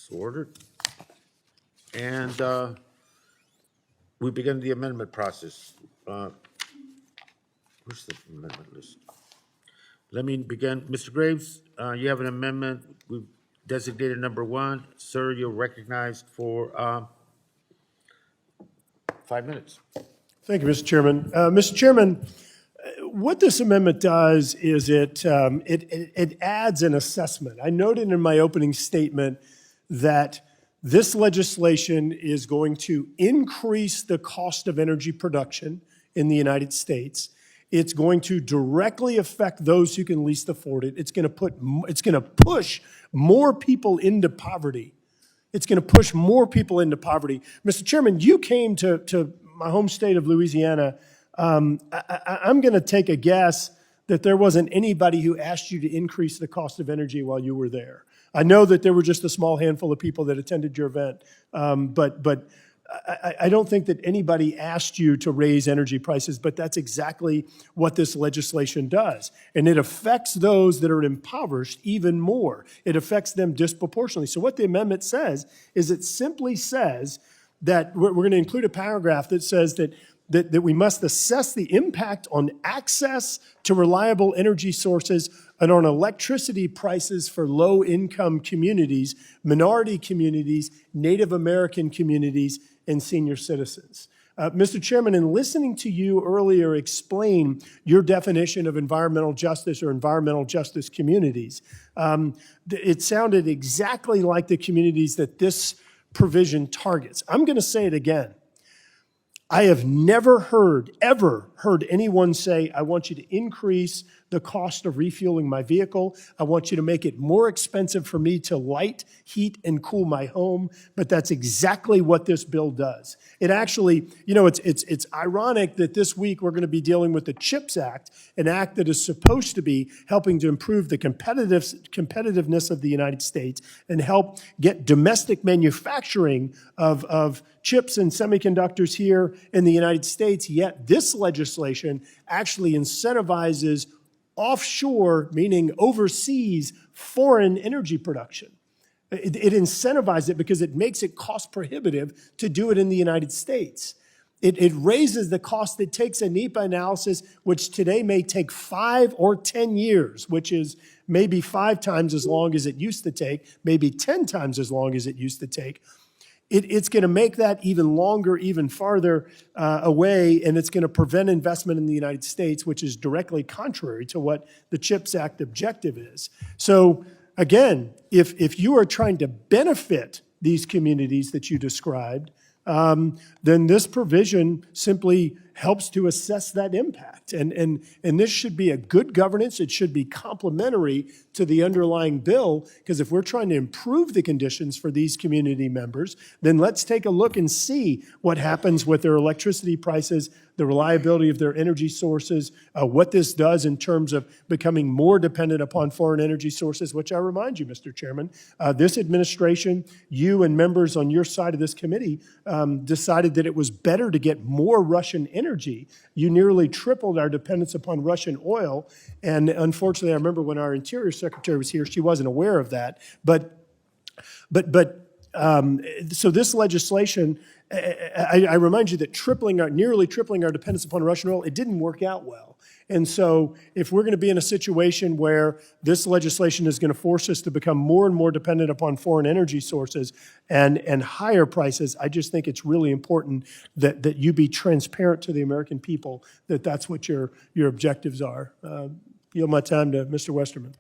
So ordered. And we begin the amendment process. Where's the amendment list? Let me begin. Mr. Graves, you have an amendment. We've designated number 1. Sir, you're recognized for 5 minutes. Thank you, Mr. Chairman. Mr. Chairman, what this amendment does is it adds an assessment. I noted in my opening statement that this legislation is going to increase the cost of energy production in the United States. It's going to directly affect those who can least afford it. It's going to push more people into poverty. It's going to push more people into poverty. Mr. Chairman, you came to my home state of Louisiana. I'm going to take a guess that there wasn't anybody who asked you to increase the cost of energy while you were there. I know that there were just a small handful of people that attended your event, but I don't think that anybody asked you to raise energy prices, but that's exactly what this legislation does. And it affects those that are impoverished even more. It affects them disproportionately. So what the amendment says is it simply says that we're going to include a paragraph that says that we must assess the impact on access to reliable energy sources and on electricity prices for low-income communities, minority communities, Native American communities, and senior citizens. Mr. Chairman, in listening to you earlier explain your definition of environmental justice or environmental justice communities, it sounded exactly like the communities that this provision targets. I'm going to say it again. I have never ever heard anyone say, I want you to increase the cost of refueling my vehicle. I want you to make it more expensive for me to light, heat, and cool my home. But that's exactly what this bill does. It actually, you know, it's ironic that this week we're going to be dealing with the CHIPS Act, an act that is supposed to be helping to improve the competitiveness of the United States and help get domestic manufacturing of chips and semiconductors here in the United States. Yet this legislation actually incentivizes offshore, meaning overseas, foreign energy production. It incentivizes it because it makes it cost prohibitive to do it in the United States. It raises the cost. It takes a NEPA analysis, which today may take 5 or 10 years, which is maybe 5 times as long as it used to take, maybe 10 times as long as it used to take. It's going to make that even longer, even farther away, and it's going to prevent investment in the United States, which is directly contrary to what the CHIPS Act objective is. So again, if you are trying to benefit these communities that you described, then this provision simply helps to assess that impact. And this should be a good governance. It should be complementary to the underlying bill, because if we're trying to improve the conditions for these community members, then let's take a look and see what happens with their electricity prices, the reliability of their energy sources, what this does in terms of becoming more dependent upon foreign energy sources, which I remind you, Mr. Chairman, this administration, you and members on your side of this committee decided that it was better to get more Russian energy. You nearly tripled our dependence upon Russian oil. And unfortunately, I remember when our Interior Secretary was here, she wasn't aware of that. So this legislation, I remind you that nearly tripling our dependence upon Russian oil, it didn't work out well. And so if we're going to be in a situation where this legislation is going to force us to become more and more dependent upon foreign energy sources and higher prices, I just think it's really important that you be transparent to the American people that that's what your objectives are. Yield my time to Mr. Westerman.